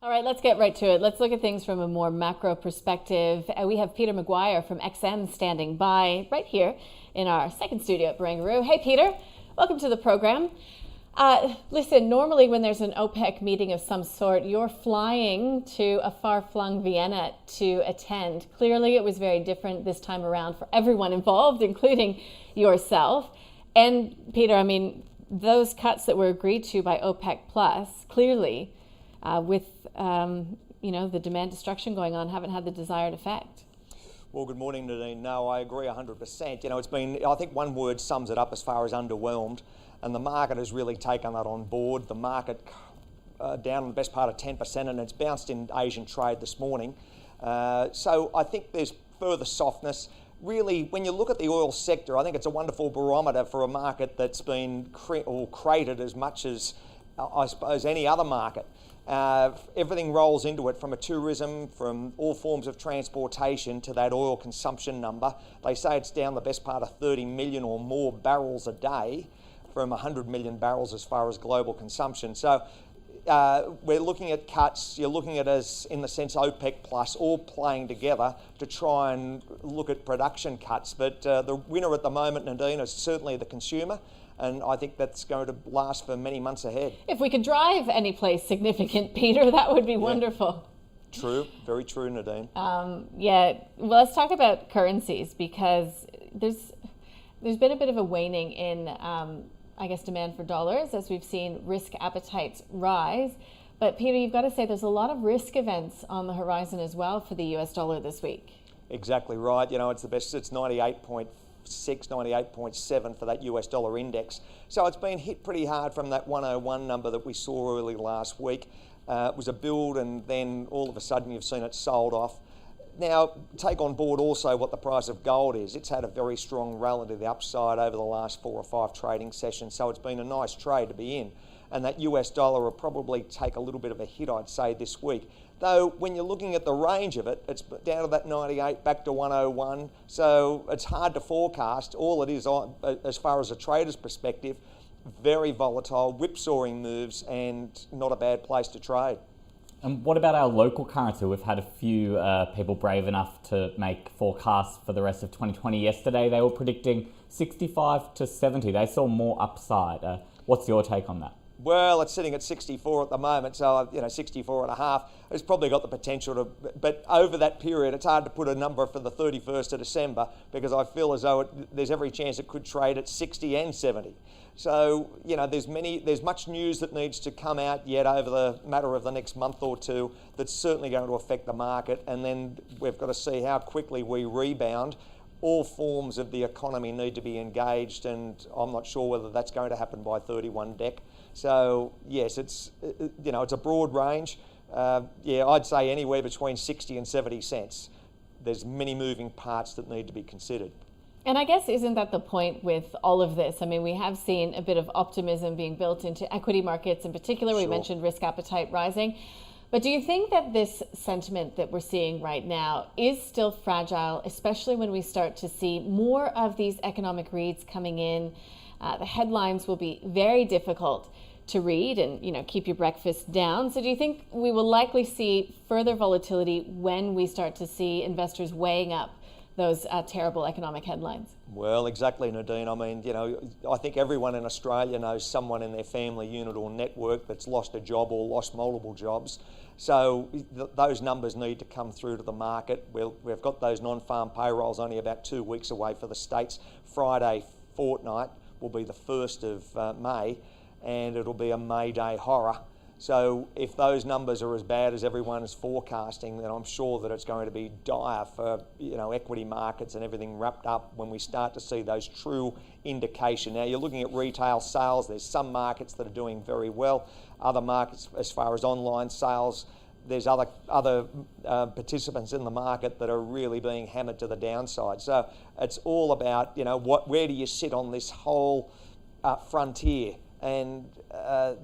All right, let's get right to it. Let's look at things from a more macro perspective. We have Peter McGuire from XM standing by right here in our second studio at Barangaroo. Hey, Peter, welcome to the program. Listen, normally when there's an OPEC meeting of some sort, you're flying to a far-flung Vienna to attend. Clearly, it was very different this time around for everyone involved, including yourself. And Peter, I mean, those cuts that were agreed to by OPEC Plus, clearly, with the demand destruction going on, haven't had the desired effect. Well, good morning, Nadine. No, I agree 100%. It's been, I think one word sums it up as far as underwhelmed, and the market has really taken that on board. The market down in the best part of 10%, and it's bounced in Asian trade this morning. So I think there's further softness. Really, when you look at the oil sector, I think it's a wonderful barometer for a market that's been created as much as, I suppose, any other market. Everything rolls into it, from a tourism, from all forms of transportation to that oil consumption number. They say it's down the best part of 30 million or more barrels a day from 100 million barrels as far as global consumption. So we're looking at cuts. You're looking at us in the sense OPEC Plus all playing together to try and look at production cuts. But the winner at the moment, Nadine, is certainly the consumer. And I think that's going to last for many months ahead. If we could drive any place significant, Peter, that would be wonderful. True, very true, Nadine. Well, let's talk about currencies, because there's been a bit of a waning in, demand for dollars as we've seen risk appetites rise. But Peter, you've got to say there's a lot of risk events on the horizon as well for the US dollar this week. Exactly right. It's the best. It's 98.6, 98.7 for that US dollar index. So it's been hit pretty hard from that 101 number that we saw early last week. It was a build, and then all of a sudden you've seen it sold off. Now, take on board also what the price of gold is. It's had a very strong rally to the upside over the last 4 or 5 trading sessions, so it's been a nice trade to be in. And that US dollar will probably take a little bit of a hit, I'd say, this week. Though, when you're looking at the range of it, it's down to that 98, back to 101. So it's hard to forecast. All it is, as far as a trader's perspective, very volatile, whipsawing moves, and not a bad place to trade. And what about our local currency? We've had a few people brave enough to make forecasts for the rest of 2020. Yesterday, they were predicting 65 to 70. They saw more upside. What's your take on that? Well, it's sitting at 64 at the moment, so 64 and a half. It's probably got the potential to, but over that period, it's hard to put a number for the 31st of December, because I feel as though there's every chance it could trade at 60 and 70. So, there's much news that needs to come out yet over the matter of the next month or two that's certainly going to affect the market, and then we've got to see how quickly we rebound. All forms of the economy need to be engaged, and I'm not sure whether that's going to happen by 31 dec. So yes, it's a broad range. I'd say anywhere between 60 and 70 cents. There's many moving parts that need to be considered. And I guess, isn't that the point with all of this? I mean, we have seen a bit of optimism being built into equity markets in particular. We mentioned risk appetite rising. But do you think that this sentiment that we're seeing right now is still fragile, especially when we start to see more of these economic reads coming in? The headlines will be very difficult to read and, keep your breakfast down. So do you think we will likely see further volatility when we start to see investors weighing up those terrible economic headlines? Well, exactly, Nadine. I mean, I think everyone in Australia knows someone in their family unit or network that's lost a job or lost multiple jobs. So those numbers need to come through to the market. We've got those non-farm payrolls only about 2 weeks away for the states. Friday fortnight will be the 1st of May, and it'll be a May Day horror. So if those numbers are as bad as everyone is forecasting, then I'm sure that it's going to be dire for equity markets and everything wrapped up when we start to see those true indication. Now, you're looking at retail sales. There's some markets that are doing very well. Other markets, as far as online sales, there's other participants in the market that are really being hammered to the downside. So it's all about where do you sit on this whole frontier? And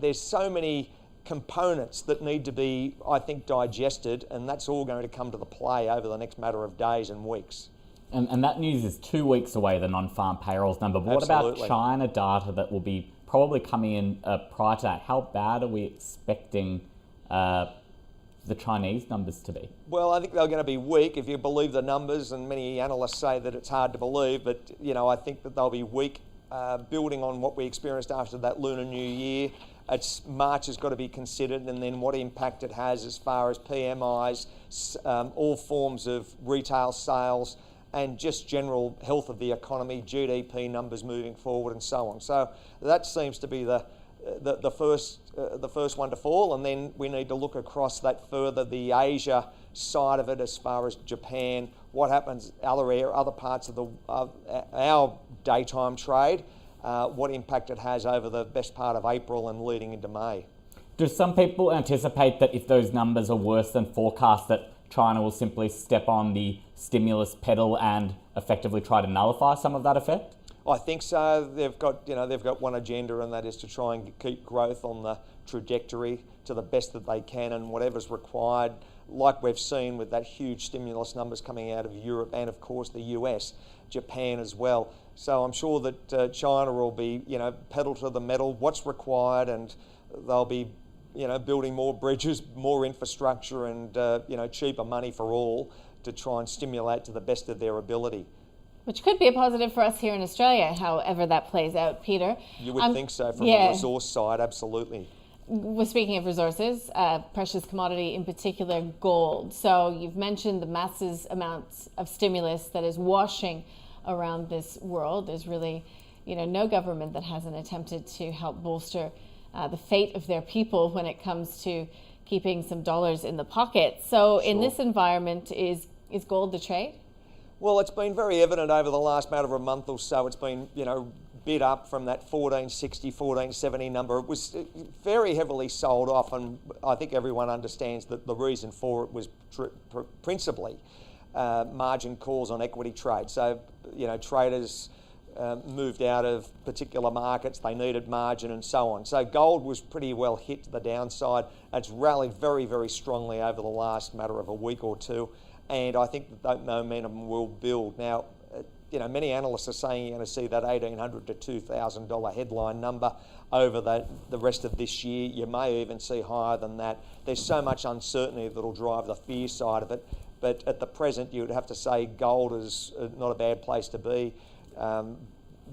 there's so many components that need to be, I think, digested, and that's all going to come to the play over the next matter of days and weeks. And that news is 2 weeks away, the non-farm payrolls number. But what about China data that will be probably coming in prior to that? How bad are we expecting the Chinese numbers to be? Well, I think they're going to be weak if you believe the numbers, and many analysts say that it's hard to believe, but I think that they'll be weak, building on what we experienced after that Lunar New Year. March has got to be considered, and then what impact it has as far as PMIs, all forms of retail sales, and just general health of the economy, GDP numbers moving forward, and so on. So that seems to be the first one to fall, and then we need to look across that further, the Asia side of it, as far as Japan, what happens other parts of our daytime trade, what impact it has over the best part of April and leading into May. Do some people anticipate that if those numbers are worse than forecast, that China will simply step on the stimulus pedal and effectively try to nullify some of that effect? I think so. They've got one agenda, and that is to try and keep growth on the trajectory to the best that they can, and whatever's required, like we've seen with that huge stimulus numbers coming out of Europe and, of course, the US, Japan as well. So I'm sure that China will be, pedal to the metal, what's required, and they'll be, building more bridges, more infrastructure, and cheaper money for all to try and stimulate to the best of their ability. Which could be a positive for us here in Australia, however that plays out, Peter. You would think so, from a resource side, absolutely. Well, speaking of resources, precious commodity, in particular gold. So you've mentioned the massive amounts of stimulus that is washing around this world. There's really, no government that hasn't attempted to help bolster the fate of their people when it comes to keeping some dollars in the pocket. So in this environment, is gold the trade? Well, it's been very evident over the last matter of a month or so. It's been, bid up from that 1460, 1470 number. It was very heavily sold off, and I think everyone understands that the reason for it was principally margin calls on equity trade. So, traders moved out of particular markets, they needed margin and so on. So gold was pretty well hit to the downside. It's rallied very, very strongly over the last matter of a week or two, and I think that momentum will build. Now, many analysts are saying you're going to see that $1,800 to $2,000 headline number over the rest of this year. You may even see higher than that. There's so much uncertainty that'll drive the fear side of it. But at the present, you would have to say gold is not a bad place to be.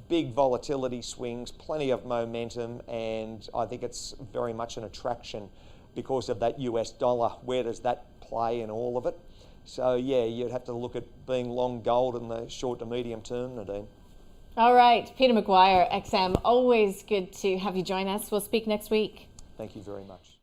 Big volatility swings, plenty of momentum, and I think it's very much an attraction because of that US dollar. Where does that play in all of it? So, you'd have to look at being long gold in the short to medium term, Nadine. All right, Peter McGuire XM, always good to have you join us. We'll speak next week. Thank you very much.